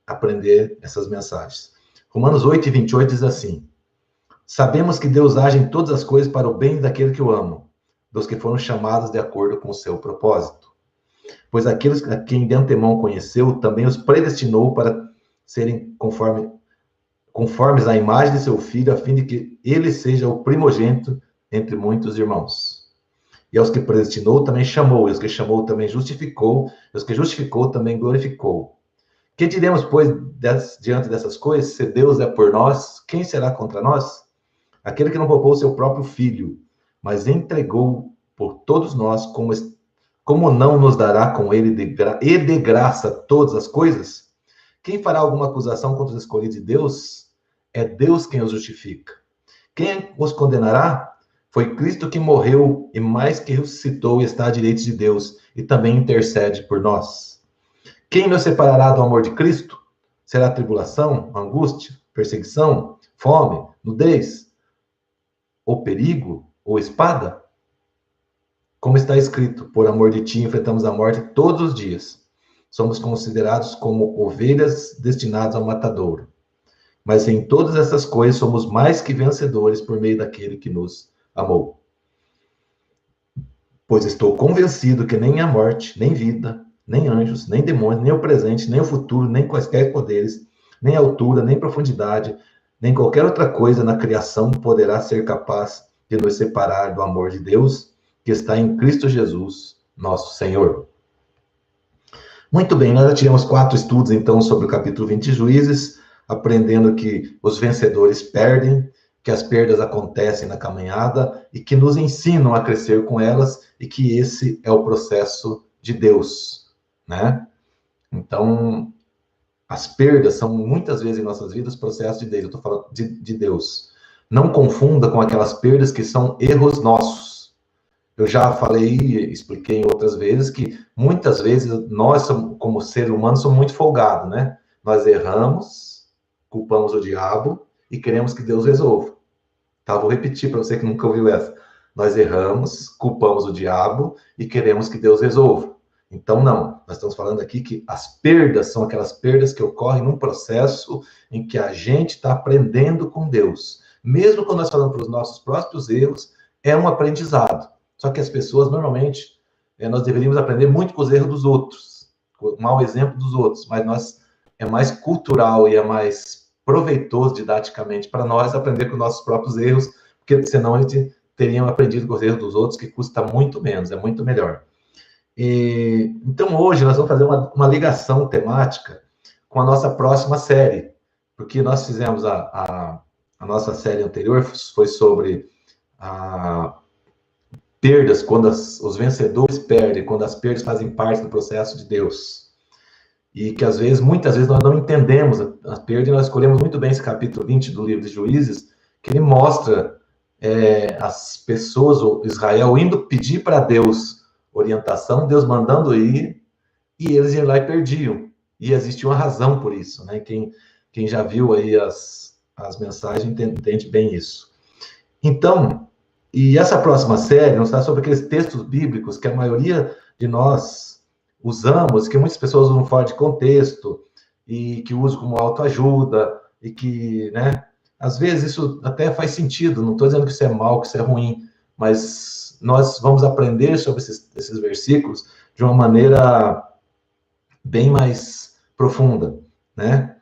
aprender essas mensagens. Romanos 8:28 diz assim: sabemos que Deus age em todas as coisas para o bem daquele que o amam, dos que foram chamados de acordo com o seu propósito. Pois aqueles a quem de antemão conheceu, também os predestinou para serem conformes à imagem de seu filho, a fim de que ele seja o primogênito entre muitos irmãos. E aos que predestinou também chamou, e aos que chamou também justificou, e aos que justificou também glorificou. Que diremos, pois, diante dessas coisas? Se Deus é por nós, quem será contra nós? Aquele que não poupou o seu próprio filho, mas entregou por todos nós, como não nos dará com ele de graça todas as coisas? Quem fará alguma acusação contra os escolhidos de Deus? É Deus quem os justifica. Quem os condenará? Foi Cristo que morreu e mais que ressuscitou e está à direita de Deus e também intercede por nós. Quem nos separará do amor de Cristo? Será tribulação, angústia, perseguição, fome, nudez, ou perigo, ou espada? Como está escrito, por amor de ti enfrentamos a morte todos os dias. Somos considerados como ovelhas destinadas ao matadouro. Mas em todas essas coisas somos mais que vencedores por meio daquele que nos amou. Pois estou convencido que nem a morte, nem vida, nem anjos, nem demônios, nem o presente, nem o futuro, nem quaisquer poderes, nem altura, nem profundidade, nem qualquer outra coisa na criação poderá ser capaz de nos separar do amor de Deus que está em Cristo Jesus, nosso Senhor. Muito bem, nós já tivemos 4 estudos, então, sobre o capítulo 20 de Juízes, aprendendo que os vencedores perdem, que as perdas acontecem na caminhada e que nos ensinam a crescer com elas e que esse é o processo de Deus, né? Então, as perdas são muitas vezes em nossas vidas processo de Deus. Eu estou falando de Deus. Não confunda com aquelas perdas que são erros nossos. Eu já falei, expliquei em outras vezes que muitas vezes nós, como seres humanos, somos muito folgados, né? Nós erramos, culpamos o diabo e queremos que Deus resolva. Tá, vou repetir para você que nunca ouviu essa. Nós erramos, culpamos o diabo e queremos que Deus resolva. Então, não. Nós estamos falando aqui que as perdas são aquelas perdas que ocorrem num processo em que a gente está aprendendo com Deus. Mesmo quando nós falamos para os nossos próprios erros, é um aprendizado. Só que as pessoas, normalmente, nós deveríamos aprender muito com os erros dos outros, com o mau exemplo dos outros, mas é mais cultural e é mais proveitoso didaticamente para nós aprender com nossos próprios erros, porque senão a gente teria aprendido com os erros dos outros, que custa muito menos, é muito melhor. Então, hoje, nós vamos fazer uma ligação temática com a nossa próxima série, porque nós fizemos a nossa série anterior, foi sobre perdas, quando os vencedores perdem, quando as perdas fazem parte do processo de Deus. E que, muitas vezes, nós não entendemos a perda, e nós escolhemos muito bem esse capítulo 20 do livro de Juízes, que ele mostra as pessoas, Israel, indo pedir para Deus orientação, Deus mandando ir, e eles iam lá e perdiam. E existia uma razão por isso, né? Quem já viu aí as mensagens entende bem isso. Então, e essa próxima série não está sobre aqueles textos bíblicos que a maioria de nós usamos, que muitas pessoas usam fora de contexto, e que usam como autoajuda, e que, né, às vezes isso até faz sentido, não estou dizendo que isso é mal, que isso é ruim, mas nós vamos aprender sobre esses versículos de uma maneira bem mais profunda, né?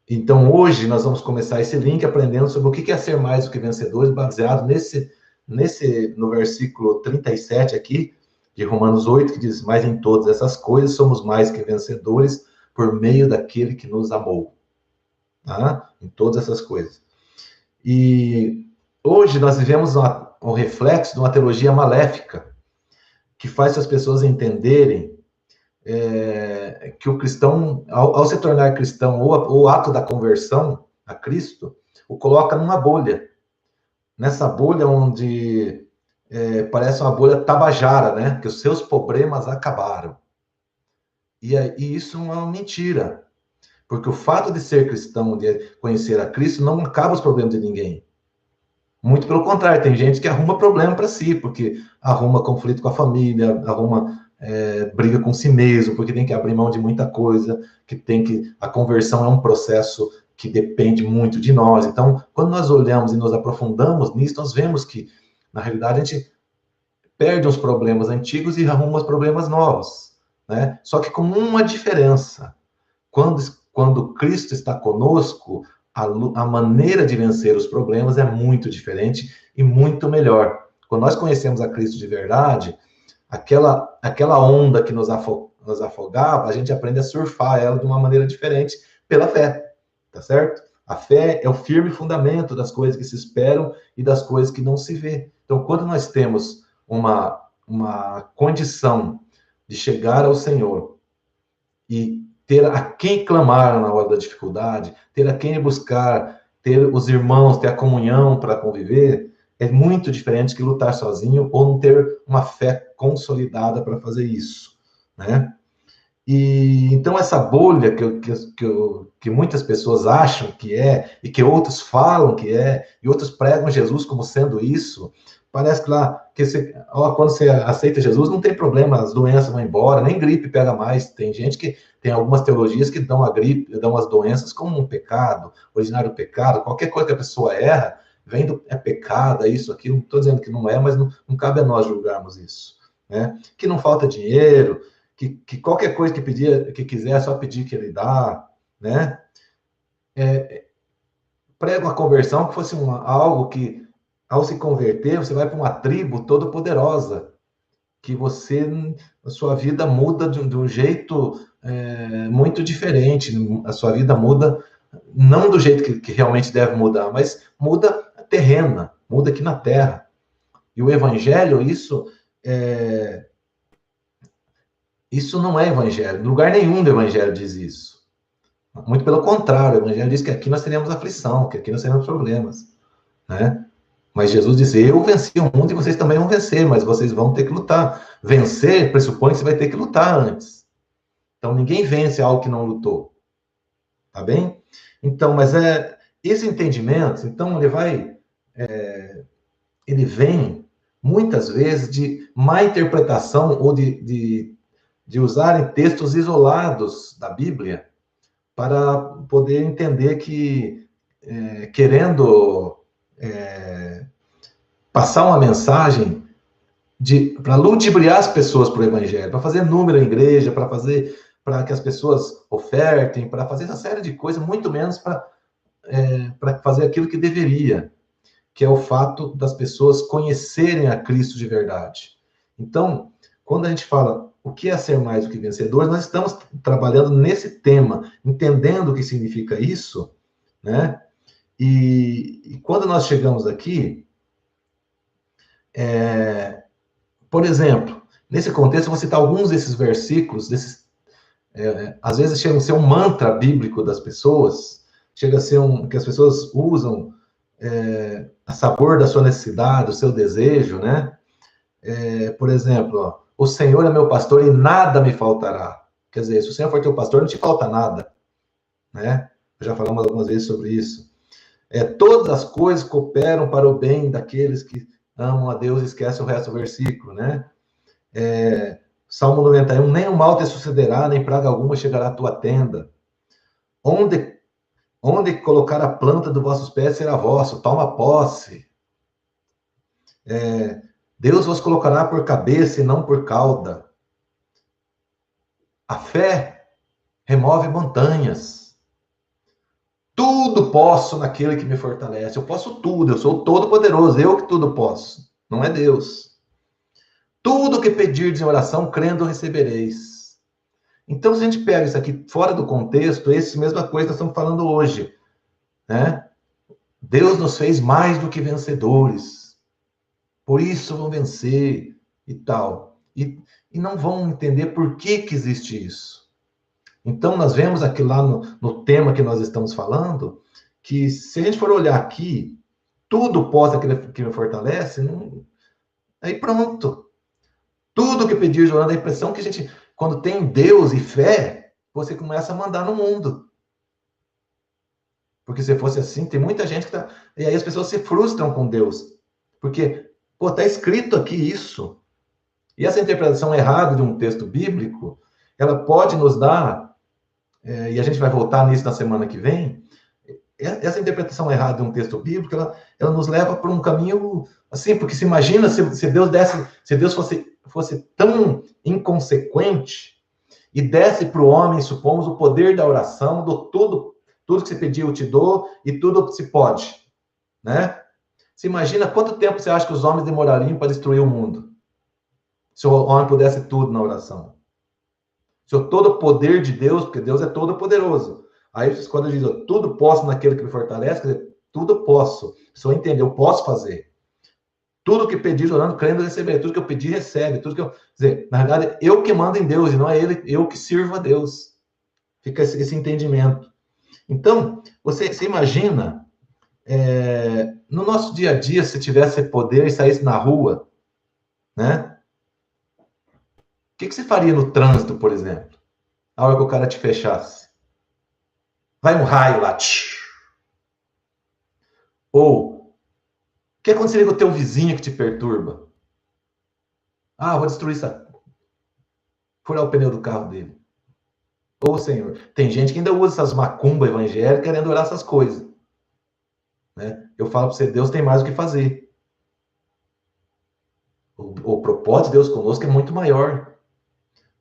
Então, hoje, nós vamos começar esse link aprendendo sobre o que é ser mais do que vencedores, baseado no versículo 37 aqui, de Romanos 8, que diz: mas em todas essas coisas somos mais que vencedores por meio daquele que nos amou. Tá? Em todas essas coisas. E hoje nós vivemos um reflexo de uma teologia maléfica, que faz as pessoas entenderem que o cristão, ao se tornar cristão, ou o ato da conversão a Cristo, o coloca numa bolha. Nessa bolha onde parece uma bolha tabajara, né? Que os seus problemas acabaram. E isso é uma mentira. Porque o fato de ser cristão, de conhecer a Cristo, não acaba os problemas de ninguém. Muito pelo contrário, tem gente que arruma problema para si, porque arruma conflito com a família, arruma briga com si mesmo, porque tem que abrir mão de muita coisa, a conversão é um processo que depende muito de nós. Então, quando nós olhamos e nos aprofundamos nisso, nós vemos que, na realidade, a gente perde os problemas antigos e arruma os problemas novos, né? Só que com uma diferença. Quando Cristo está conosco, a maneira de vencer os problemas é muito diferente e muito melhor. Quando nós conhecemos a Cristo de verdade, aquela onda que nos afogava, a gente aprende a surfar ela de uma maneira diferente pela fé, tá certo? A fé é o firme fundamento das coisas que se esperam e das coisas que não se vê. Então, quando nós temos uma condição de chegar ao Senhor e ter a quem clamar na hora da dificuldade, ter a quem buscar, ter os irmãos, ter a comunhão para conviver, é muito diferente que lutar sozinho ou não ter uma fé consolidada para fazer isso, né? E então essa bolha que muitas pessoas acham que é, e que outros falam que é, e outros pregam Jesus como sendo isso, parece que lá, quando você aceita Jesus, não tem problema, as doenças vão embora, nem gripe pega mais. Tem gente que tem algumas teologias que dão a gripe, dão as doenças como um pecado, originário do pecado, qualquer coisa que a pessoa erra, é pecado, é isso, aquilo, não estou dizendo que não é, mas não cabe a nós julgarmos isso, né? Que não falta dinheiro, que qualquer coisa que quiser, é só pedir que ele dá, né? Prega uma conversão que fosse algo que, ao se converter, você vai para uma tribo toda poderosa, que a sua vida muda de um jeito muito diferente, a sua vida muda, não do jeito que realmente deve mudar, mas muda terrena, muda aqui na terra. E o evangelho, isso não é evangelho. Lugar nenhum do evangelho diz isso. Muito pelo contrário, o evangelho diz que aqui nós teremos aflição, que aqui nós teremos problemas, né? Mas Jesus disse, eu venci o mundo e vocês também vão vencer, mas vocês vão ter que lutar. Vencer pressupõe que você vai ter que lutar antes. Então, ninguém vence algo que não lutou. Tá bem? Então, mas esse entendimento, então, ele vem, muitas vezes, de má interpretação ou de usarem textos isolados da Bíblia para poder entender que, querendo passar uma mensagem para ludibriar as pessoas para o evangelho, para fazer número na igreja, para que as pessoas ofertem, para fazer essa série de coisas, muito menos para fazer aquilo que deveria, que é o fato das pessoas conhecerem a Cristo de verdade. Então, quando a gente fala o que é ser mais do que vencedor, nós estamos trabalhando nesse tema, entendendo o que significa isso, né? E quando nós chegamos aqui, por exemplo, nesse contexto, eu vou citar alguns desses versículos, às vezes chega a ser um mantra bíblico das pessoas, chega a ser que as pessoas usam a sabor da sua necessidade, do seu desejo, né? Por exemplo, ó, o Senhor é meu pastor e nada me faltará. Quer dizer, se o Senhor for teu pastor, não te falta nada, né? Já falamos algumas vezes sobre isso. Todas as coisas cooperam para o bem daqueles que amam a Deus, esquece o resto do versículo, né? Salmo 91, nem o mal te sucederá, nem praga alguma chegará à tua tenda. Onde colocar a planta dos vossos pés será vosso, toma posse. Deus vos colocará por cabeça e não por cauda. A fé remove montanhas. Tudo posso naquele que me fortalece. Eu posso tudo, eu sou todo poderoso, eu que tudo posso. Não é Deus. Tudo que pedirdes em oração, crendo, recebereis. Então, se a gente pega isso aqui fora do contexto, é essa mesma coisa que nós estamos falando hoje, né? Deus nos fez mais do que vencedores. Por isso vão vencer e tal. E não vão entender por que existe isso. Então, nós vemos aqui lá no tema que nós estamos falando, que se a gente for olhar aqui, tudo possa que me fortalece, aí pronto. Tudo que pedir orando, a impressão que a gente, quando tem Deus e fé, você começa a mandar no mundo. Porque se fosse assim, tem muita gente que tá... E aí as pessoas se frustram com Deus. Porque, tá escrito aqui isso. E essa interpretação errada de um texto bíblico, ela pode nos dar, e a gente vai voltar nisso na semana que vem, essa interpretação errada de um texto bíblico, ela nos leva por um caminho assim, porque se imagina se Deus fosse tão inconsequente e desse para o homem, supomos, o poder da oração, do tudo que se pedir eu te dou e tudo que se pode, né? Se imagina quanto tempo você acha que os homens demorariam para destruir o mundo? Se o homem pudesse tudo na oração. Se o todo poder de Deus, porque Deus é todo poderoso. Aí quando diz, tudo posso naquele que me fortalece, quer dizer, tudo posso. Se eu entender, eu posso fazer. Tudo que pedir, orando, crendo, receber. Tudo que eu pedir, recebe. Tudo que eu... Quer dizer, na verdade, eu que mando em Deus, e não é ele, eu que sirvo a Deus. Fica esse entendimento. Então, você imagina, no nosso dia a dia, se tivesse poder e saísse na rua, né? O que você faria no trânsito, por exemplo? A hora que o cara te fechasse? Vai um raio lá. Ou, o que aconteceria com o teu vizinho que te perturba? Ah, vou destruir isso. Furar o pneu do carro dele. Ô, Senhor, tem gente que ainda usa essas macumbas evangélicas querendo orar essas coisas. Né? Eu falo para você, Deus tem mais o que fazer. O propósito de Deus conosco é muito maior.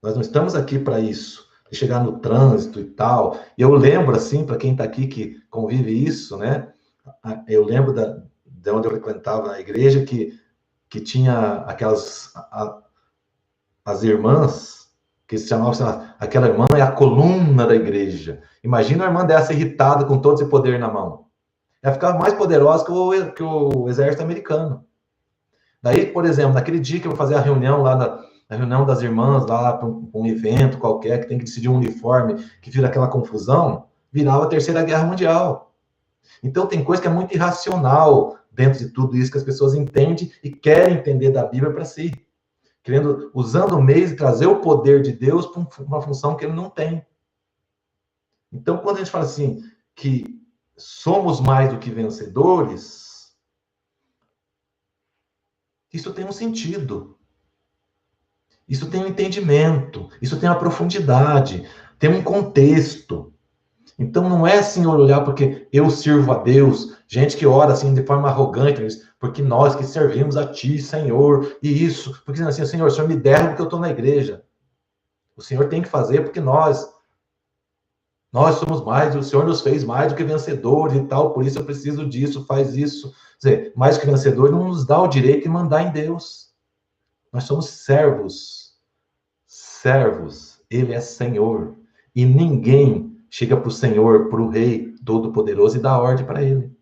Nós não estamos aqui para isso. De chegar no trânsito e tal. E eu lembro, assim, para quem está aqui que convive isso, né? Eu lembro de onde eu frequentava na igreja, que tinha as irmãs, que se chamavam, assim, aquela irmã é a coluna da igreja. Imagina a irmã dessa irritada com todo esse poder na mão. Ela ficava mais poderosa que o exército americano. Daí, por exemplo, naquele dia que eu vou fazer a reunião lá a reunião das irmãs, lá para um evento qualquer, que tem que decidir um uniforme, que vira aquela confusão, virava a Terceira Guerra Mundial. Então, tem coisa que é muito irracional dentro de tudo isso que as pessoas entendem e querem entender da Bíblia para si. Usando o meio de trazer o poder de Deus para uma função que ele não tem. Então, quando a gente fala assim, que somos mais do que vencedores, isso tem um sentido. Isso tem um entendimento, isso tem uma profundidade, tem um contexto. Então não é assim olhar porque eu sirvo a Deus, gente que ora assim de forma arrogante, porque nós que servimos a Ti, Senhor, e isso, porque assim, Senhor, o Senhor me derruba porque eu estou na igreja. O Senhor tem que fazer porque nós somos mais, o Senhor nos fez mais do que vencedores e tal, por isso eu preciso disso, faz isso. Quer dizer, mais do que vencedor não nos dá o direito de mandar em Deus. Nós somos servos. Servos. Ele é Senhor. E ninguém chega para o Senhor, para o Rei Todo-Poderoso e dá ordem para ele.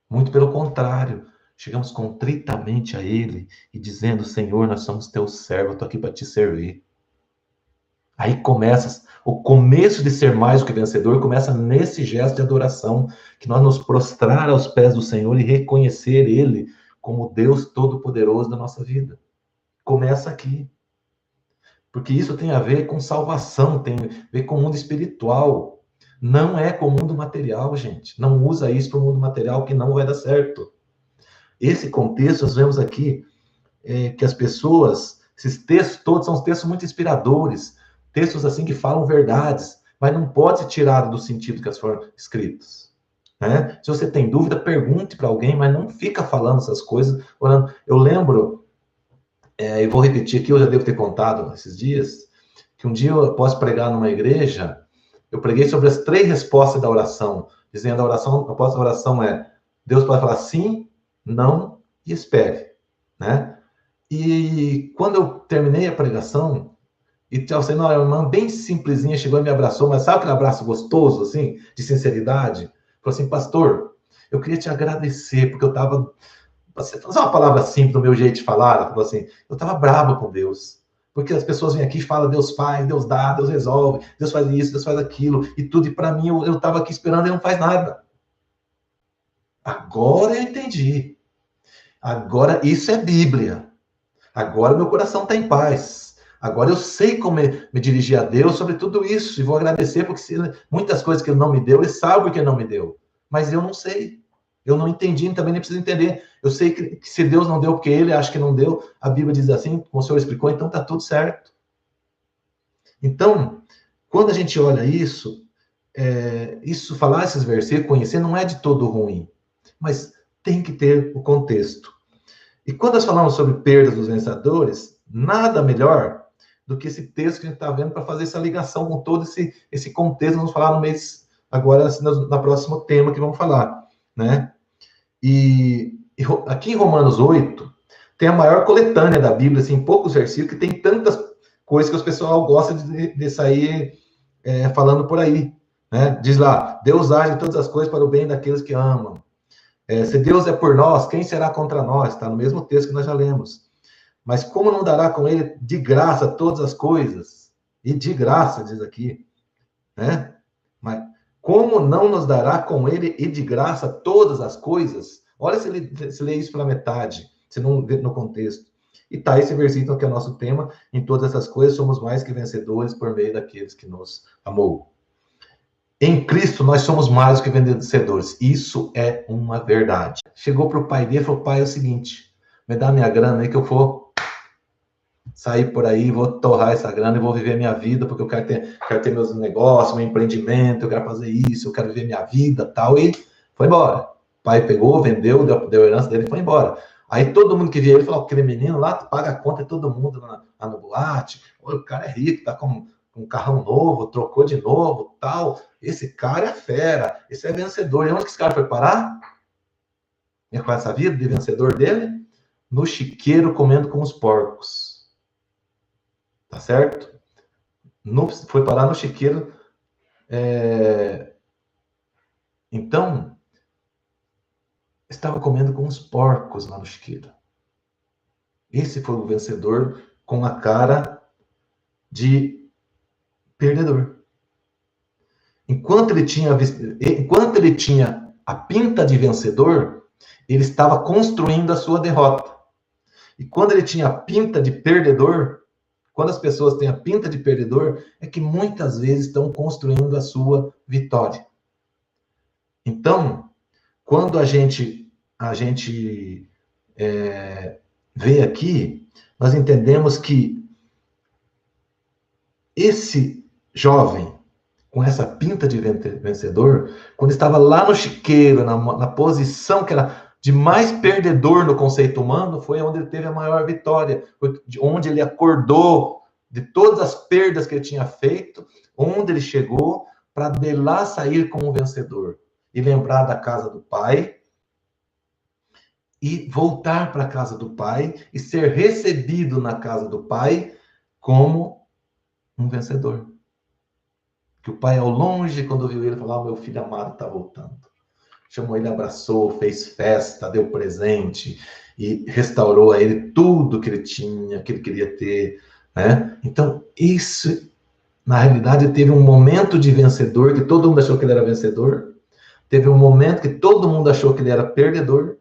Muito pelo contrário. Chegamos contritamente a ele e dizendo, Senhor, nós somos teus servos, eu estou aqui para te servir. Aí começa, o começo de ser mais do que vencedor começa nesse gesto de adoração, que nós nos prostrar aos pés do Senhor e reconhecer ele como Deus Todo-Poderoso da nossa vida. Começa aqui. Porque isso tem a ver com salvação, tem a ver com o mundo espiritual. Não é com o mundo material, gente. Não usa isso para o mundo material, que não vai dar certo. Esse contexto, nós vemos aqui que as pessoas, esses textos todos são textos muito inspiradores, textos assim que falam verdades, mas não pode ser tirado do sentido que elas foram escritos. Né? Se você tem dúvida, pergunte para alguém, mas não fica falando essas coisas. Eu lembro, e vou repetir aqui, eu já devo ter contado esses dias, que um dia eu posso pregar numa igreja, eu preguei sobre as 3 respostas da oração, dizendo a resposta da oração é, Deus pode falar sim, não e espere, né? E quando eu terminei a pregação, e você, não, a irmã bem simplesinha chegou e me abraçou, mas sabe aquele abraço gostoso, assim, de sinceridade? Falou assim, pastor, eu queria te agradecer, porque eu estava... Você fazer uma palavra simples do meu jeito de falar, ela falou assim, eu estava brava com Deus. Porque as pessoas vêm aqui e falam, Deus faz, Deus dá, Deus resolve, Deus faz isso, Deus faz aquilo, e tudo, e para mim, eu estava aqui esperando e não faz nada. Agora eu entendi. Agora isso é Bíblia. Agora meu coração está em paz. Agora eu sei como me dirigir a Deus sobre tudo isso, e vou agradecer, porque muitas coisas que Ele não me deu, Ele sabe o que Ele não me deu. Mas eu não sei. Eu não entendi, também nem preciso entender. Eu sei que se Deus não deu porque ele acha que não deu, a Bíblia diz assim, como o senhor explicou, então está tudo certo. Então, quando a gente olha isso, falar esses versículos, conhecer, não é de todo ruim, mas tem que ter o contexto. E quando nós falamos sobre perdas dos vencedores, nada melhor do que esse texto que a gente está vendo para fazer essa ligação com todo esse contexto. Vamos falar no mês, agora, na próximo tema que vamos falar, né? E aqui em Romanos 8, tem a maior coletânea da Bíblia, assim, em poucos versículos, que tem tantas coisas que os pessoal gosta de sair falando por aí, né? Diz lá, Deus age todas as coisas para o bem daqueles que amam. Se Deus é por nós, quem será contra nós? Está no mesmo texto que nós já lemos. Mas como não dará com ele de graça todas as coisas? E de graça, diz aqui, né? Mas como não nos dará com ele e de graça todas as coisas? Olha se lê isso pela metade, se não vê no contexto. E tá esse versículo que é o nosso tema, em todas essas coisas somos mais que vencedores por meio daqueles que nos amou. Em Cristo, nós somos mais do que vencedores. Isso é uma verdade. Chegou para o pai dele e falou, pai, é o seguinte, me dá minha grana aí que eu vou sair por aí, vou torrar essa grana e vou viver minha vida, porque eu quero ter meus negócios, meu empreendimento, eu quero fazer isso, eu quero viver minha vida, tal, e foi embora. O pai pegou, vendeu, deu a herança dele e foi embora. Aí todo mundo que via ele falou, aquele menino lá paga a conta de todo mundo lá no boate, o cara é rico, tá com um carrão novo, trocou de novo, tal. Esse cara é fera, esse é vencedor. E onde que esse cara foi parar? E com essa vida de vencedor dele? No chiqueiro comendo com os porcos. Tá certo? Foi parar no chiqueiro. Então, estava comendo com os porcos lá no chiqueiro. Esse foi o vencedor com a cara de perdedor. Enquanto ele tinha a pinta de vencedor, ele estava construindo a sua derrota. E quando ele tinha a pinta de perdedor, quando as pessoas têm a pinta de perdedor, é que muitas vezes estão construindo a sua vitória. Então, quando a gente vê aqui, nós entendemos que esse jovem, com essa pinta de vencedor, quando estava lá no chiqueiro, na posição que era de mais perdedor no conceito humano, foi onde ele teve a maior vitória, onde ele acordou de todas as perdas que ele tinha feito, onde ele chegou para de lá sair como um vencedor e lembrar da casa do pai e voltar para a casa do pai e ser recebido na casa do pai como um vencedor. Que o pai, ao longe, quando viu ele, falou, meu filho amado está voltando. Chamou ele, abraçou, fez festa, deu presente e restaurou a ele tudo que ele tinha, que ele queria ter, né? Então, isso, na realidade, teve um momento de vencedor, que todo mundo achou que ele era vencedor, teve um momento que todo mundo achou que ele era perdedor,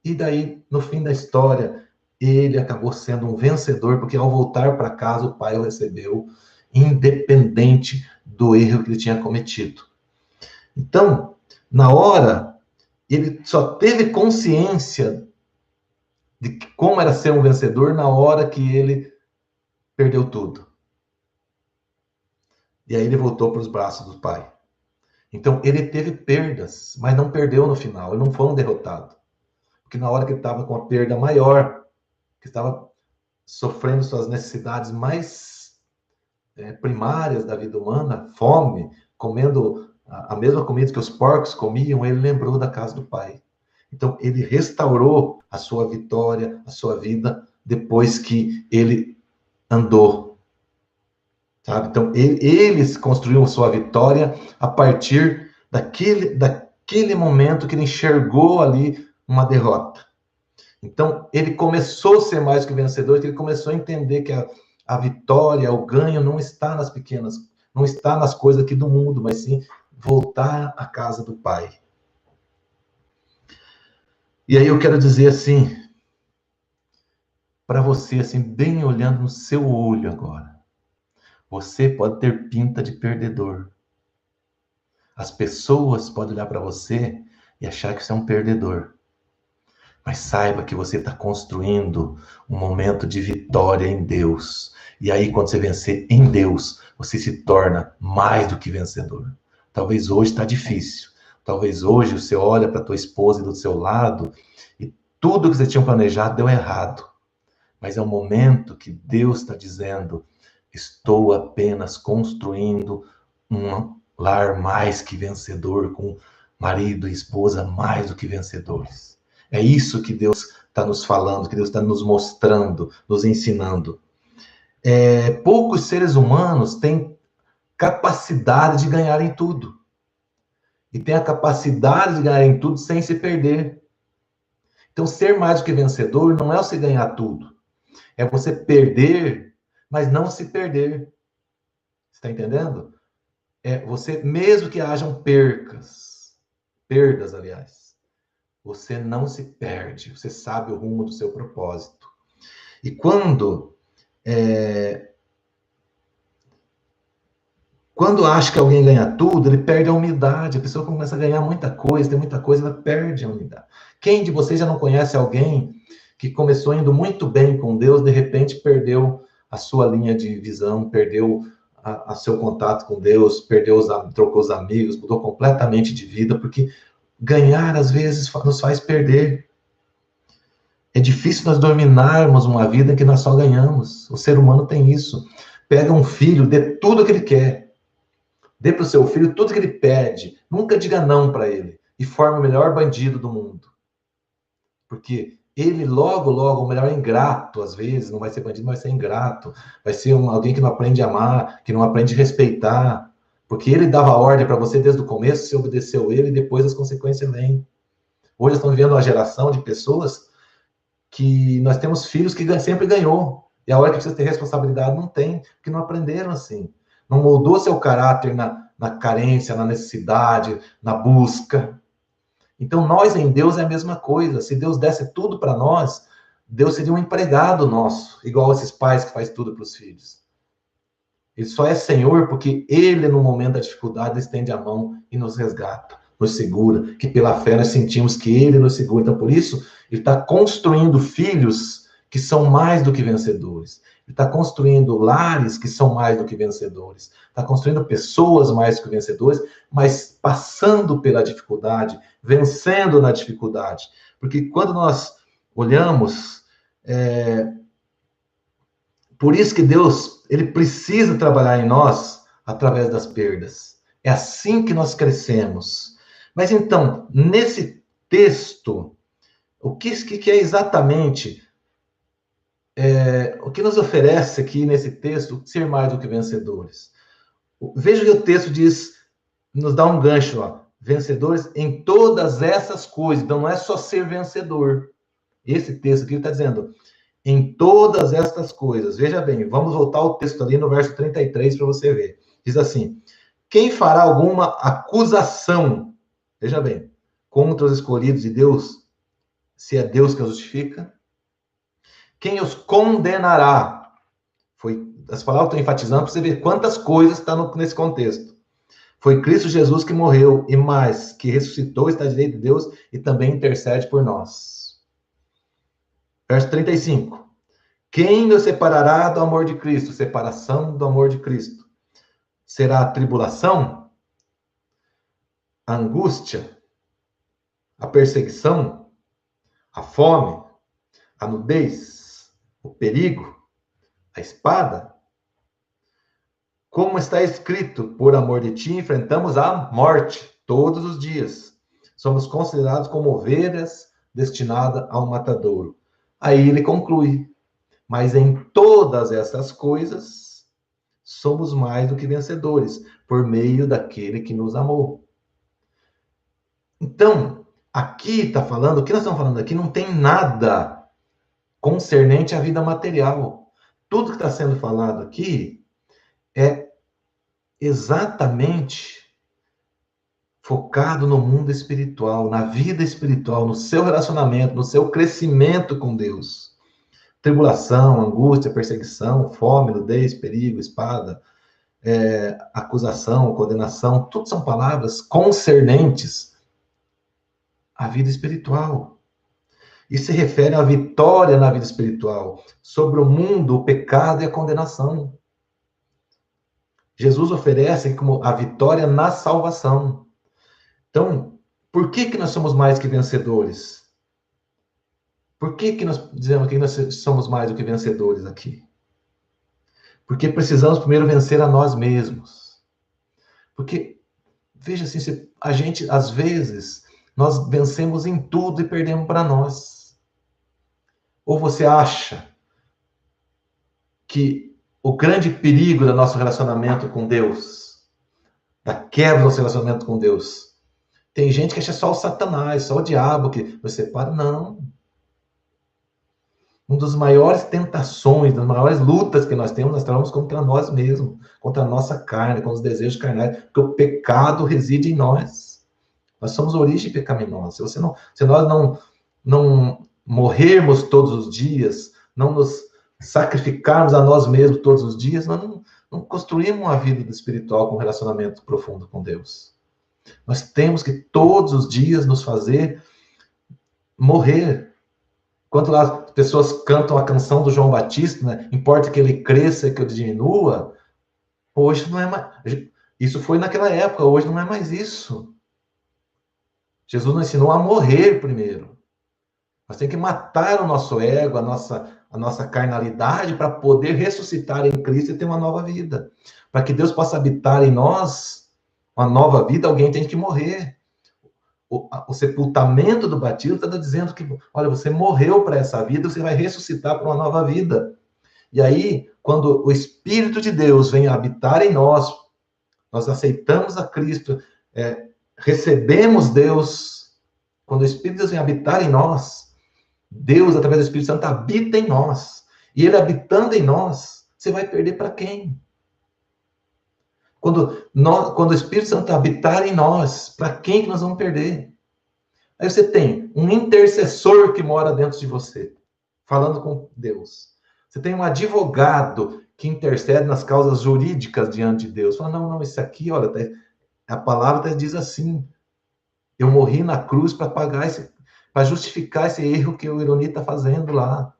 e daí, no fim da história, ele acabou sendo um vencedor, porque ao voltar para casa, o pai o recebeu, independente do erro que ele tinha cometido. Então, na hora, ele só teve consciência de como era ser um vencedor na hora que ele perdeu tudo. E aí ele voltou para os braços do pai. Então, ele teve perdas, mas não perdeu no final, ele não foi um derrotado. Porque na hora que ele estava com a perda maior, que estava sofrendo suas necessidades mais primárias da vida humana, fome, comendo a mesma comida que os porcos comiam, ele lembrou da casa do pai. Então, ele restaurou a sua vitória, a sua vida, depois que ele andou. Sabe? Então, ele construiu a sua vitória a partir daquele momento que ele enxergou ali uma derrota. Então, ele começou a ser mais que vencedor, ele começou a entender que a vitória, o ganho não está nas pequenas, não está nas coisas aqui do mundo, mas sim voltar à casa do Pai. E aí eu quero dizer assim, para você, assim, bem olhando no seu olho agora, você pode ter pinta de perdedor. As pessoas podem olhar para você e achar que você é um perdedor. Mas saiba que você está construindo um momento de vitória em Deus. E aí, quando você vencer em Deus, você se torna mais do que vencedor. Talvez hoje está difícil. Talvez hoje você olha para a tua esposa do seu lado e tudo que você tinha planejado deu errado. Mas é um momento que Deus está dizendo: estou apenas construindo um lar mais que vencedor, com marido e esposa mais do que vencedores. É isso que Deus está nos falando, que Deus está nos mostrando, nos ensinando. Poucos seres humanos têm capacidade de ganhar em tudo. E têm a capacidade de ganhar em tudo sem se perder. Então, ser mais do que vencedor não é você ganhar tudo. É você perder, mas não se perder. Você está entendendo? É você, mesmo que hajam perdas, aliás, você não se perde, você sabe o rumo do seu propósito. E quando acha que alguém ganha tudo, ele perde a humildade. A pessoa começa a ganhar muita coisa, tem muita coisa, ela perde a humildade. Quem de vocês já não conhece alguém que começou indo muito bem com Deus, de repente perdeu a sua linha de visão, perdeu a seu contato com Deus, trocou os amigos, mudou completamente de vida, porque ganhar às vezes nos faz perder. É difícil nós dominarmos uma vida em que nós só ganhamos. O ser humano tem isso. Pega um filho, dê tudo o que ele quer. Dê para o seu filho tudo que ele pede. Nunca diga não para ele. E forme o melhor bandido do mundo. Porque ele logo, o melhor ingrato, às vezes, não vai ser bandido, mas vai ser ingrato. Vai ser alguém que não aprende a amar, que não aprende a respeitar. Porque ele dava ordem para você desde o começo, você obedeceu ele e depois as consequências vêm. Hoje estamos vivendo uma geração de pessoas que nós temos filhos que sempre ganhou. E a hora que precisa ter responsabilidade, não tem, porque não aprenderam assim. Não moldou seu caráter na carência, na necessidade, na busca. Então, nós em Deus é a mesma coisa. Se Deus desse tudo para nós, Deus seria um empregado nosso, igual esses pais que faz tudo para os filhos. Ele só é Senhor porque Ele, no momento da dificuldade, estende a mão e nos resgata, nos segura, que pela fé nós sentimos que Ele nos segura. Então, por isso, Ele está construindo filhos que são mais do que vencedores. Ele está construindo lares que são mais do que vencedores. Está construindo pessoas mais do que vencedores, mas passando pela dificuldade, vencendo na dificuldade. Porque quando nós olhamos, por isso que Deus, ele precisa trabalhar em nós através das perdas. É assim que nós crescemos. Mas então, nesse texto, o que é exatamente o que nos oferece aqui nesse texto ser mais do que vencedores? Veja que o texto diz, nos dá um gancho, ó, vencedores em todas essas coisas. Então, não é só ser vencedor. Esse texto aqui está dizendo, em todas estas coisas. Veja bem, vamos voltar ao texto ali no verso 33 para você ver. Diz assim, quem fará alguma acusação, veja bem, contra os escolhidos de Deus, se é Deus que os justifica? Quem os condenará? As palavras estão enfatizando para você ver quantas coisas estão nesse contexto. Foi Cristo Jesus que morreu e mais, que ressuscitou, está à direita de Deus e também intercede por nós. Verso 35. Quem nos separará do amor de Cristo? Separação do amor de Cristo. Será a tribulação? A angústia? A perseguição? A fome? A nudez? O perigo? A espada? Como está escrito, por amor de ti, enfrentamos a morte todos os dias. Somos considerados como ovelhas destinadas ao matadouro. Aí ele conclui, mas em todas essas coisas, somos mais do que vencedores, por meio daquele que nos amou. Então, aqui está falando, o que nós estamos falando aqui não tem nada concernente à vida material. Tudo que está sendo falado aqui é exatamente focado no mundo espiritual, na vida espiritual, no seu relacionamento, no seu crescimento com Deus. Tribulação, angústia, perseguição, fome, nudez, perigo, espada, acusação, condenação, tudo são palavras concernentes A vida espiritual. Isso se refere à vitória na vida espiritual, sobre o mundo, o pecado e a condenação. Jesus oferece como a vitória na salvação. Então, por que nós somos mais que vencedores? Por que nós dizemos que nós somos mais do que vencedores aqui? Porque precisamos primeiro vencer a nós mesmos. Porque, veja assim, a gente, às vezes, nós vencemos em tudo e perdemos para nós. Ou você acha que o grande perigo do nosso relacionamento com Deus, da quebra do nosso relacionamento com Deus, tem gente que acha só o Satanás, só o diabo que nos separa. Não. Uma das maiores tentações, das maiores lutas que nós temos contra nós mesmos, contra a nossa carne, com os desejos carnais, porque o pecado reside em nós. Nós somos origem pecaminosa. Se nós não morrermos todos os dias, não nos sacrificarmos a nós mesmos todos os dias, nós não construímos uma vida espiritual com um relacionamento profundo com Deus. Nós temos que todos os dias nos fazer morrer. Quando as pessoas cantam a canção do João Batista, né? Importa que ele cresça e que eu diminua, hoje não é mais. Isso foi naquela época, hoje não é mais isso. Jesus nos ensinou a morrer primeiro. Nós temos que matar o nosso ego, a nossa carnalidade, para poder ressuscitar em Cristo e ter uma nova vida. Para que Deus possa habitar em nós uma nova vida, alguém tem que morrer. O sepultamento do batismo está dizendo que, olha, você morreu para essa vida, você vai ressuscitar para uma nova vida. E aí, quando o Espírito de Deus vem habitar em nós, nós aceitamos a Cristo, recebemos Deus, quando o Espírito de Deus vem habitar em nós, Deus, através do Espírito Santo, habita em nós. E ele habitando em nós, você vai perder para quem? Quando o Espírito Santo habitar em nós, para quem que nós vamos perder? Aí você tem um intercessor que mora dentro de você, falando com Deus. Você tem um advogado que intercede nas causas jurídicas diante de Deus. Fala, não, isso aqui, olha, a palavra diz assim, eu morri na cruz para pagar para justificar esse erro que o Ironi está fazendo lá.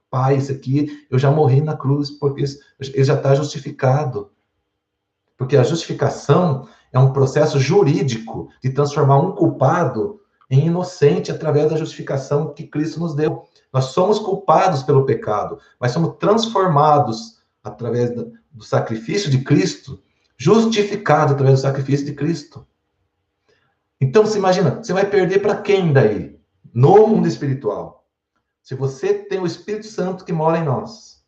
Pai, isso aqui, eu já morri na cruz, porque ele já está justificado. Porque a justificação é um processo jurídico de transformar um culpado em inocente através da justificação que Cristo nos deu. Nós somos culpados pelo pecado, mas somos transformados através do sacrifício de Cristo, justificados através do sacrifício de Cristo. Então, você imagina, você vai perder para quem daí? No mundo espiritual. Se você tem o Espírito Santo que mora em nós,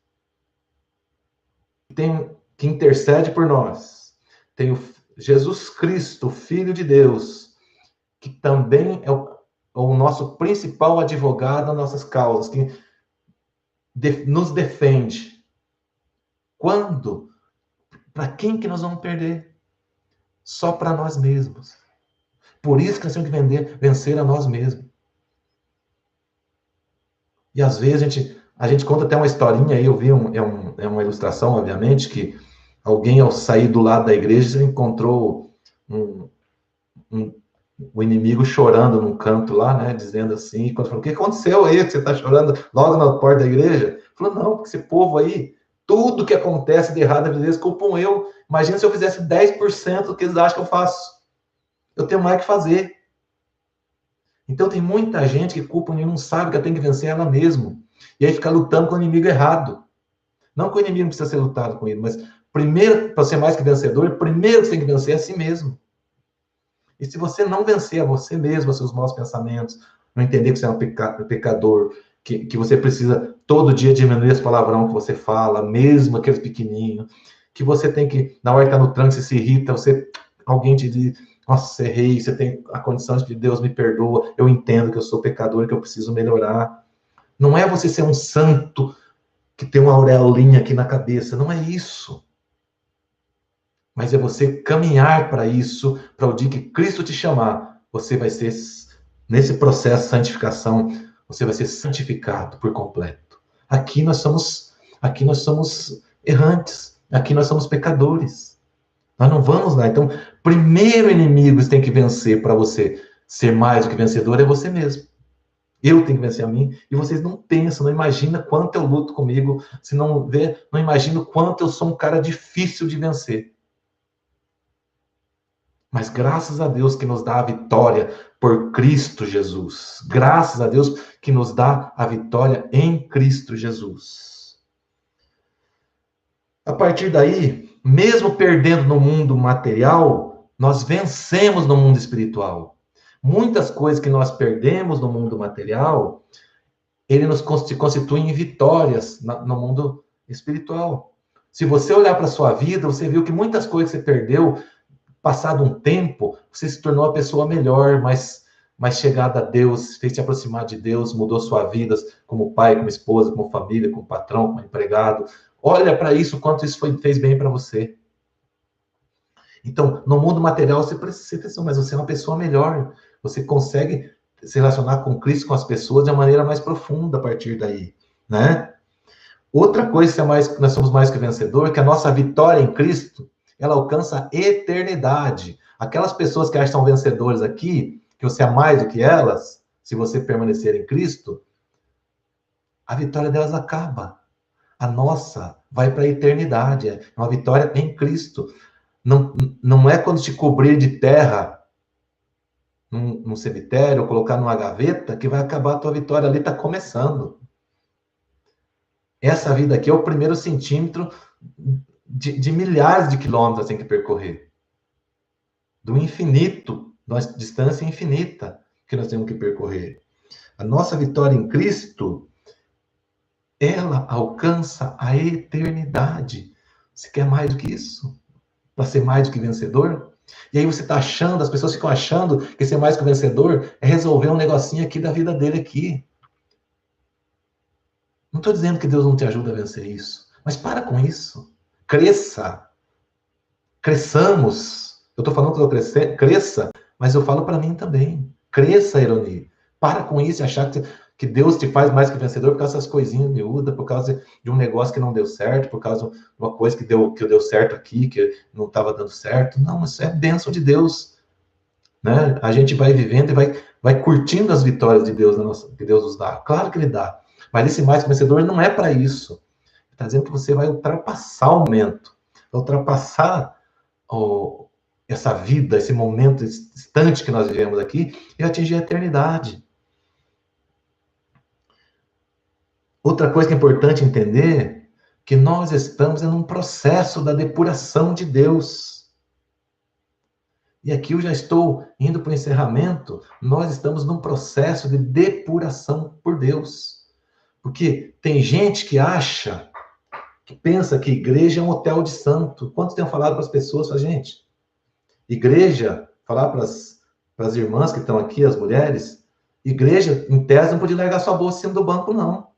que intercede por nós, tem o Jesus Cristo, Filho de Deus, que também é o nosso principal advogado nas nossas causas, que nos defende. Quando? Para quem que nós vamos perder? Só para nós mesmos. Por isso que nós temos que vencer a nós mesmos. E às vezes a gente conta até uma historinha aí, eu vi, é uma ilustração, obviamente, que alguém, ao sair do lado da igreja, encontrou o inimigo chorando num canto lá, né? Dizendo assim, quando falou, o que aconteceu aí que você está chorando logo na porta da igreja? Falou, não, porque esse povo aí, tudo que acontece de errado na vida deles, culpam eu. Imagina se eu fizesse 10% do que eles acham que eu faço. Eu tenho mais que fazer. Então tem muita gente que culpa e não sabe que ela tem que vencer ela mesma. E aí fica lutando com o inimigo errado. Não que o inimigo não precisa ser lutado com ele, mas primeiro, para ser mais que vencedor, primeiro que você tem que vencer é a si mesmo. E se você não vencer a você mesmo, os seus maus pensamentos, não entender que você é um pecador, que você precisa todo dia diminuir as palavrão que você fala, mesmo aqueles pequenininhos, que você tem que, na hora que está no trânsito, você se irrita, alguém te diz, nossa, errei, você tem a condição de Deus me perdoa, eu entendo que eu sou pecador, que eu preciso melhorar. Não é você ser um santo que tem uma aureolinha aqui na cabeça, não é isso. Mas é você caminhar para isso, para o dia que Cristo te chamar, você vai ser, nesse processo de santificação, você vai ser santificado por completo. Aqui nós somos errantes, aqui nós somos pecadores. Nós não vamos lá. Então, primeiro inimigo você tem que vencer para você Ser mais do que vencedor é você mesmo. Eu tenho que vencer a mim. E vocês não pensam, não imaginam quanto eu luto comigo. Se não vê, não imagino quanto eu sou um cara difícil de vencer. Mas graças a Deus que nos dá a vitória por Cristo Jesus. Graças a Deus que nos dá a vitória em Cristo Jesus. A partir daí, mesmo perdendo no mundo material, nós vencemos no mundo espiritual. Muitas coisas que nós perdemos no mundo material, ele nos constitui em vitórias no mundo espiritual. Se você olhar para a sua vida, você viu que muitas coisas que você perdeu, passado um tempo, você se tornou uma pessoa melhor, mais chegada a Deus, fez se aproximar de Deus, mudou sua vida como pai, como esposa, como família, como patrão, como empregado. Olha para isso, quanto isso fez bem para você. Então, no mundo material, você precisa, mas você é uma pessoa melhor. Você consegue se relacionar com Cristo, com as pessoas, de uma maneira mais profunda a partir daí, né? Outra coisa que nós somos mais que vencedor, que a nossa vitória em Cristo, ela alcança a eternidade. Aquelas pessoas que acham vencedores aqui, que você é mais do que elas, se você permanecer em Cristo, a vitória delas acaba. A nossa vai para a eternidade. É uma vitória em Cristo. Não é quando te cobrir de terra num cemitério ou colocar numa gaveta que vai acabar a tua vitória. Ali está começando. Essa vida aqui é o primeiro centímetro de milhares de quilômetros tem que percorrer. Do infinito, distância infinita que nós temos que percorrer. A nossa vitória em Cristo, ela alcança a eternidade. Você quer mais do que isso? Para ser mais do que vencedor? E aí você está achando, as pessoas ficam achando que ser mais que vencedor é resolver um negocinho aqui da vida dele aqui. Não estou dizendo que Deus não te ajuda a vencer isso, mas para com isso. Cresça. Cresçamos. Eu estou falando que eu cresça, mas eu falo para mim também. Cresça, Ironi. Para com isso e achar que Deus te faz mais que vencedor por causa dessas coisinhas miúdas, por causa de um negócio que não deu certo, por causa de uma coisa que deu certo aqui, que não estava dando certo. Não, isso é bênção de Deus. Né? A gente vai vivendo e vai curtindo as vitórias de Deus, que Deus nos dá. Claro que Ele dá. Mas esse mais que vencedor não é para isso. Está dizendo que você vai ultrapassar o momento, vai ultrapassar essa vida, esse momento instante que nós vivemos aqui e atingir a eternidade. Outra coisa que é importante entender, que nós estamos em um processo da depuração de Deus. E aqui eu já estou indo para o encerramento, nós estamos num processo de depuração por Deus. Porque tem gente que acha, que pensa que igreja é um hotel de santo. Quantos têm falado para as pessoas, a gente? Igreja, falar para as irmãs que estão aqui, as mulheres, igreja, em tese, não podia largar sua bolsa em cima do banco, não.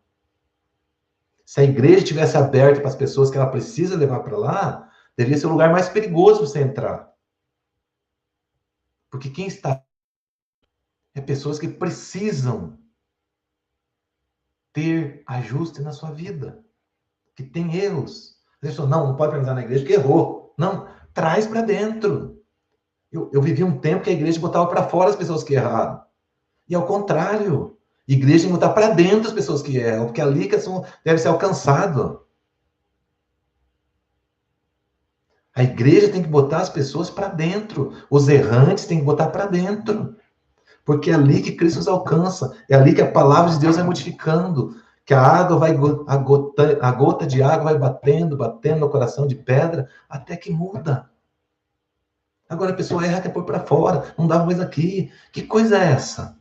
Se a igreja tivesse aberta para as pessoas que ela precisa levar para lá, deveria ser o lugar mais perigoso para você entrar. Porque quem está é pessoas que precisam ter ajuste na sua vida, que tem erros. As pessoas, não pode perguntar na igreja porque errou. Não, traz para dentro. Eu vivi um tempo que a igreja botava para fora as pessoas que erraram. E ao contrário, a igreja tem que botar para dentro as pessoas que erram, porque é ali que deve ser alcançado. A igreja tem que botar as pessoas para dentro. Os errantes tem que botar para dentro. Porque é ali que Cristo os alcança. É ali que a palavra de Deus vai modificando. Que a água a gota de água vai batendo no coração de pedra, até que muda. Agora a pessoa erra, quer pôr para fora. Não dá mais aqui. Que coisa é essa?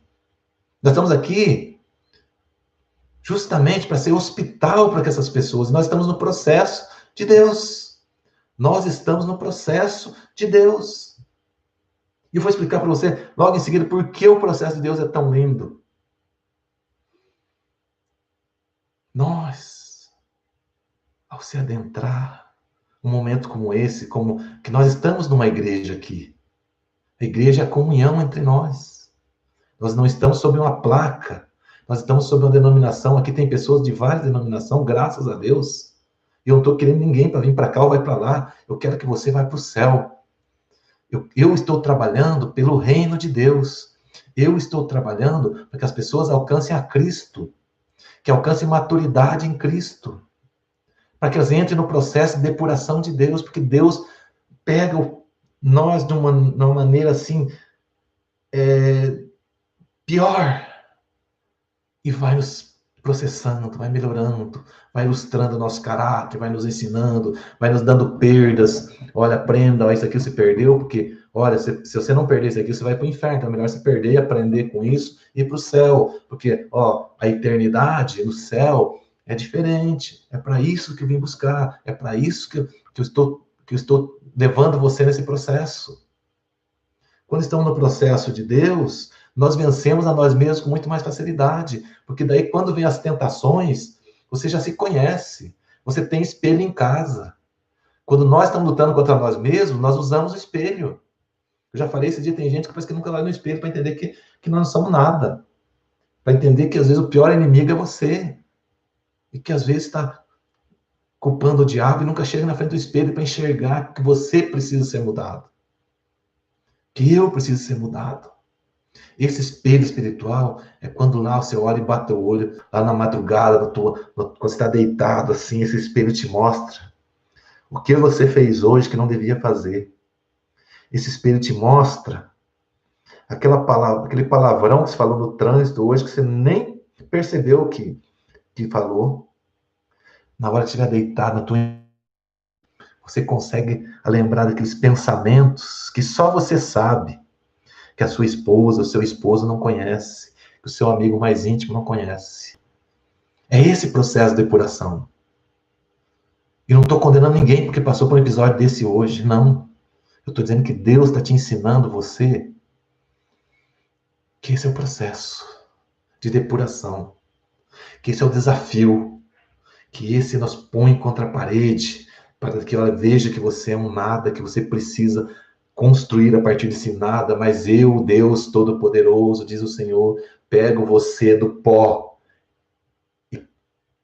Nós estamos aqui justamente para ser hospital para essas pessoas. Nós estamos no processo de Deus. Nós estamos no processo de Deus. E eu vou explicar para você logo em seguida por que o processo de Deus é tão lindo. Nós, ao se adentrar um momento como esse, como que nós estamos numa igreja aqui. A igreja é a comunhão entre nós. Nós não estamos sob uma placa. Nós estamos sob uma denominação. Aqui tem pessoas de várias denominações, graças a Deus. E eu não estou querendo ninguém para vir para cá ou vai para lá. Eu quero que você vá para o céu. Eu estou trabalhando pelo reino de Deus. Eu estou trabalhando para que as pessoas alcancem a Cristo, que alcancem maturidade em Cristo, para que elas entrem no processo de depuração de Deus, porque Deus pega nós de uma maneira assim, pior, e vai nos processando, vai melhorando, vai ilustrando o nosso caráter, vai nos ensinando, vai nos dando perdas. Olha, aprenda, ó, isso aqui você perdeu, porque, olha, se você não perder isso aqui, você vai para o inferno. Então é melhor você perder e aprender com isso e ir para o céu. Porque, ó, a eternidade no céu é diferente. É para isso que eu vim buscar. É para isso que eu estou levando você nesse processo. Quando estamos no processo de Deus, nós vencemos a nós mesmos com muito mais facilidade, porque daí quando vem as tentações, você já se conhece, você tem espelho em casa. Quando nós estamos lutando contra nós mesmos, nós usamos o espelho. Eu já falei esse dia, tem gente que parece que nunca vai no espelho para entender que nós não somos nada, para entender que às vezes o pior inimigo é você, e que às vezes está culpando o diabo e nunca chega na frente do espelho para enxergar que você precisa ser mudado, que eu preciso ser mudado. Esse espelho espiritual é quando lá você olha e bate o olho, lá na madrugada, quando você está deitado assim, esse espelho te mostra o que você fez hoje que não devia fazer. Esse espelho te mostra aquele palavrão que você falou no trânsito hoje, que você nem percebeu que falou. Na hora de estiver deitado, você consegue lembrar daqueles pensamentos que só você sabe, que a sua esposa, o seu esposo não conhece, que o seu amigo mais íntimo não conhece. É esse processo de depuração. E não estou condenando ninguém porque passou por um episódio desse hoje, não. Eu estou dizendo que Deus está te ensinando você que esse é o processo de depuração, que esse é o desafio, que esse nos põe contra a parede, para que ela veja que você é um nada, que você precisa construir a partir desse nada, mas eu, Deus Todo-Poderoso, diz o Senhor, pego você do pó e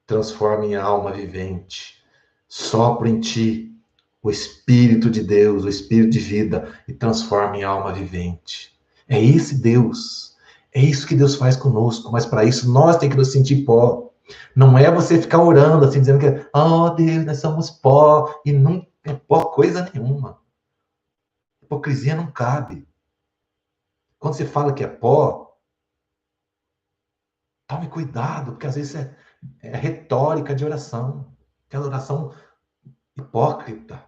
transformo em alma vivente. Sopro em ti o Espírito de Deus, o Espírito de vida, e transforma em alma vivente. É esse Deus. É isso que Deus faz conosco, mas para isso nós temos que nos sentir pó. Não é você ficar orando assim, dizendo que, oh Deus, nós somos pó, e não é pó coisa nenhuma. Hipocrisia não cabe. Quando você fala que é pó, tome cuidado, porque às vezes é retórica de oração. Aquela oração hipócrita.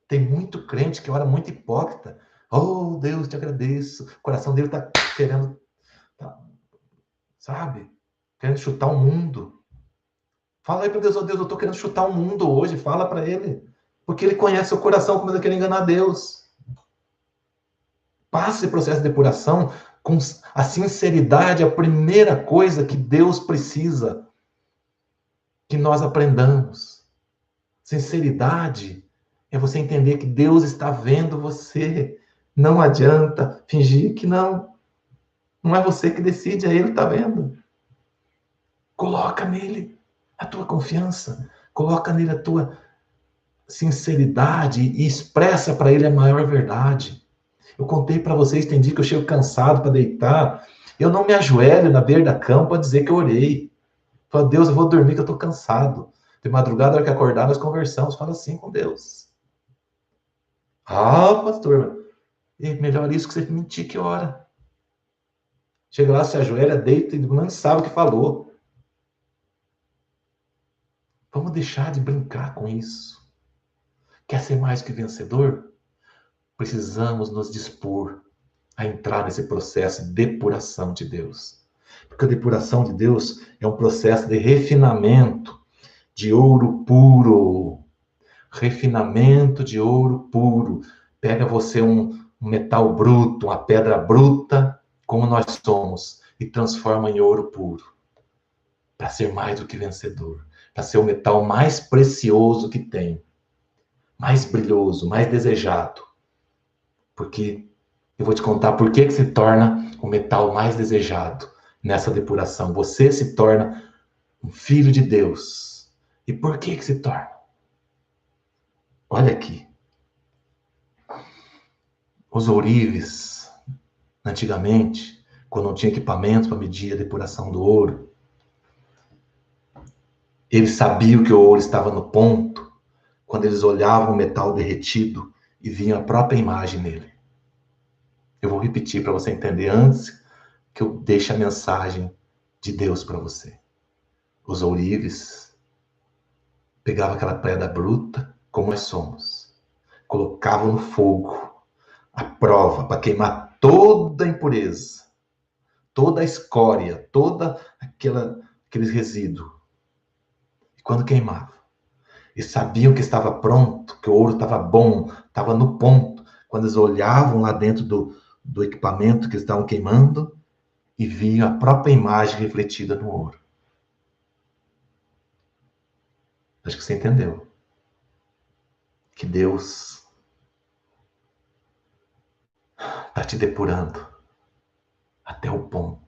Tem muito crente que ora muito hipócrita. Oh, Deus, te agradeço. O coração dele está querendo, tá, sabe? Querendo chutar o mundo. Fala aí para Deus, oh Deus, eu estou querendo chutar o mundo hoje. Fala para ele. Porque ele conhece o coração, como ele quer enganar Deus. Passa esse processo de depuração com a sinceridade, a primeira coisa que Deus precisa que nós aprendamos. Sinceridade é você entender que Deus está vendo você. Não adianta fingir que não. Não é você que decide, é Ele que está vendo. Coloca nele a tua confiança. Coloca nele a tua sinceridade e expressa para Ele a maior verdade. Eu contei para vocês, tem dia que eu chego cansado para deitar. Eu não me ajoelho na beira da cama para dizer que eu orei. Falo, Deus, eu vou dormir que eu estou cansado. De madrugada, na hora que acordar, nós conversamos. Fala assim com Deus. Ah, pastor, é melhor isso que você mentir que ora. Chega lá, se ajoelha, deita e não sabe o que falou. Vamos deixar de brincar com isso. Quer ser mais que vencedor? Precisamos nos dispor a entrar nesse processo de depuração de Deus. Porque a depuração de Deus é um processo de refinamento de ouro puro. Refinamento de ouro puro. Pega você um metal bruto, uma pedra bruta, como nós somos, e transforma em ouro puro. Para ser mais do que vencedor. Para ser o metal mais precioso que tem. Mais brilhoso, mais desejado. Porque eu vou te contar por que se torna o metal mais desejado nessa depuração. Você se torna um filho de Deus. E por que se torna? Olha aqui. Os ourives, antigamente, quando não tinha equipamento para medir a depuração do ouro. Eles sabiam que o ouro estava no ponto quando eles olhavam o metal derretido e viam a própria imagem nele. Eu vou repetir para você entender antes que eu deixe a mensagem de Deus para você. Os ourives pegavam aquela pedra bruta, como nós somos, colocavam no fogo a prova para queimar toda a impureza, toda a escória, toda aquele resíduo. E quando queimava, eles sabiam que estava pronto, que o ouro estava bom, estava no ponto. Quando eles olhavam lá dentro do equipamento que eles estavam queimando e viam a própria imagem refletida no ouro. Acho que você entendeu. Que Deus está te depurando até o ponto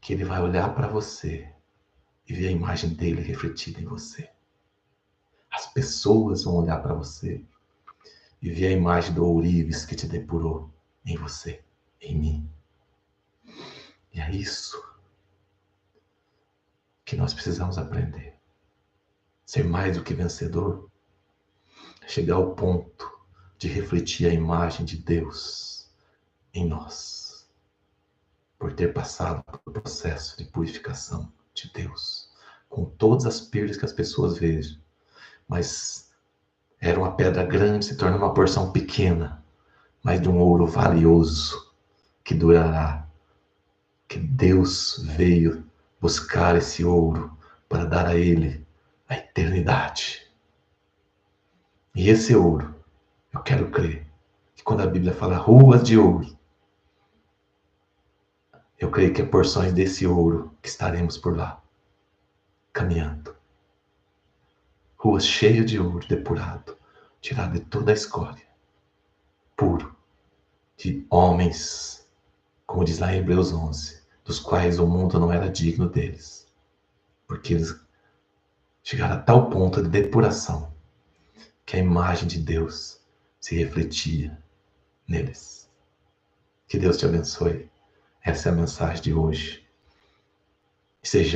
que Ele vai olhar para você e ver a imagem dele refletida em você. As pessoas vão olhar para você e ver a imagem do ourives que te depurou em você, em mim. E é isso que nós precisamos aprender. Ser mais do que vencedor, chegar ao ponto de refletir a imagem de Deus em nós, por ter passado pelo processo de purificação de Deus, com todas as perdas que as pessoas vejam, mas era uma pedra grande, se torna uma porção pequena, mas de um ouro valioso que durará, que Deus veio buscar esse ouro para dar a ele a eternidade. E esse ouro, eu quero crer, que quando a Bíblia fala ruas de ouro, eu creio que é porções desse ouro que estaremos por lá, caminhando. Ruas cheias de ouro depurado, tirado de toda a escória, puro, de homens, como diz lá em Hebreus 11, dos quais o mundo não era digno deles, porque eles chegaram a tal ponto de depuração que a imagem de Deus se refletia neles. Que Deus te abençoe. Essa é a mensagem de hoje. E sejamos